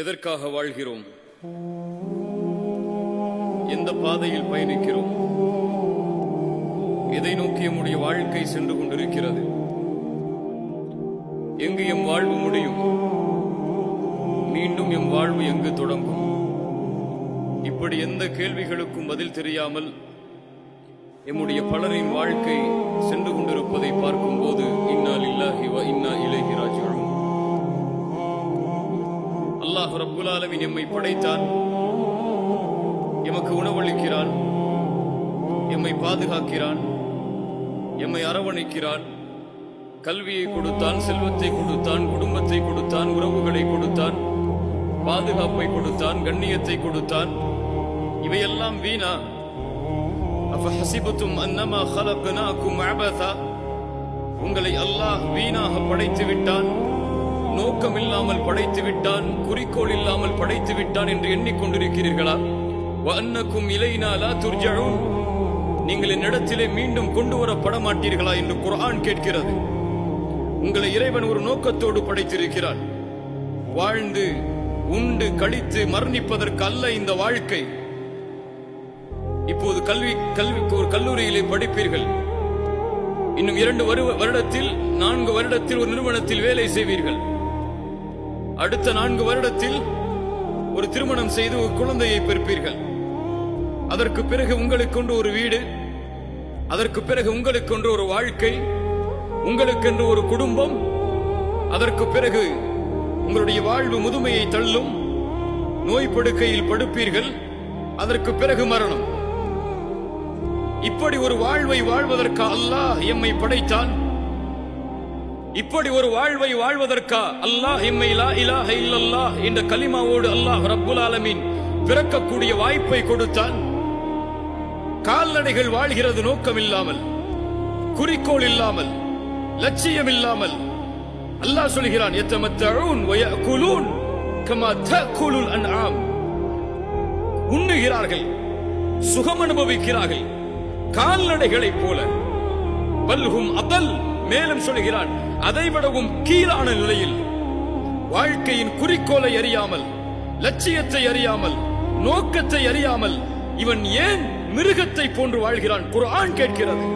எதற்காக வாழ்கிறோம்? எந்த பாதையில் பயணிக்கிறோம்? எதை நோக்கி நம்முடைய வாழ்க்கை சென்று கொண்டிருக்கிறது? எங்கு எம் வாழ்வு முடியும்? மீண்டும் எம் வாழ்வு எங்கு தொடங்கும்? இப்படி எந்த கேள்விகளுக்கும் பதில் தெரியாமல் எம்முடைய பலரின் வாழ்க்கை சென்று கொண்டிருப்பதை பார்க்கும்போது இன்னா லில்லாஹி வ இன்னா இலைஹி ராஜிஊன். அல்லாஹ் ரப்புல் ஆலமீன் எம்மை படைத்தான், எமக்கு உணவளிக்கிறான், எம்மை பாதுகாக்கிறான், எம்மை அரவணைக்கிறான், கல்வியை கொடுத்தான், செல்வத்தை கொடுத்தான், குடும்பத்தை கொடுத்தான், உறவுகளை கொடுத்தான், பாதுகாப்பை கொடுத்தான், கண்ணியத்தை கொடுத்தான். இவையெல்லாம் வீணா? அஃபஹஸிபதும் அன்னமா ഖலக்னாகும் அபஸா, உங்களை அல்லாஹ் வீணாக படைத்து விட்டான், நோக்கம் இல்லாமல் படைத்து விட்டான், குறிக்கோள் இல்லாமல் படைத்து விட்டான் என்று எண்ணிக்கொண்டிருக்கிறீர்களா? வ அன்னகும் இலைனா லா துர்ஜஊன், நீங்கள் என்னிடத்திலே மீண்டும் கொண்டு வரப்பட மாட்டீர்களா என்று குர்ஆன் கேட்கிறது. உங்களை இறைவன் ஒரு நோக்கத்தோடு படைத்திருக்கிறான். வாழ்ந்து உண்டு கழித்து மரணிப்பதற்கு அல்ல இந்த வாழ்க்கை. இப்போது ஒரு கல்லூரியிலே படிப்பீர்கள். இன்னும் 2 வருடத்தில் 4 வருடத்தில் ஒரு நிறுவனத்தில் வேலை செய்வீர்கள். அடுத்த 4 வருடத்தில் ஒரு திருமணம் செய்து ஒரு குழந்தையை பெறுப்பீர்கள். அதற்கு பிறகு உங்களுக்கென்று ஒரு வீடு, அதற்கு பிறகு உங்களுக்கென்று ஒரு வாழ்க்கை, உங்களுக்கென்று ஒரு குடும்பம். அதற்கு பிறகு உங்களுடைய வாழ்வு முதுமையை தள்ளும், நோய் படுக்கையில் படுப்பீர்கள். அதற்கு பிறகு மரணம். இப்படி ஒரு வாழ்வை வாழ்வதற்கா அல்லாஹ் எம்மை படைத்தான்? இப்படி ஒரு வாழ்வை வாழ்வதற்கா அல்லாஹ் எம்மை லா இலாஹ இல்லல்லாஹ் என்ற கலிமாவோடு அல்லாஹ் ரப்புல் ஆலமீன் பிறக்கக்கூடிய வாய்ப்பை கொடுத்தான்? கால்நடைகள் வாழ்கிறது நோக்கம் இல்லாமல், குறிக்கோள் இல்லாமல், லட்சியம் இல்லாமல். அல்லாஹ் சொல்கிறான், யத்தமத்தஊன் வ யஅகுலூன் கமா தஅகுலுல் அன்ஆம், உண்ணுகிறார்கள், சுகம் அனுபவிக்கிறார்கள் கால்நடைகளைப் போல. பல்ஹும் அதல், மேலும் சொல்கிறான், அதைவிடவும் கீழான நிலையில். வாழ்க்கையின் குறிக்கோளை அறியாமல், லட்சியத்தை அறியாமல், நோக்கத்தை அறியாமல் இவன் ஏன் மிருகத்தை போன்று வாழ்கிறான்? குர்ஆன் கேட்கிறது.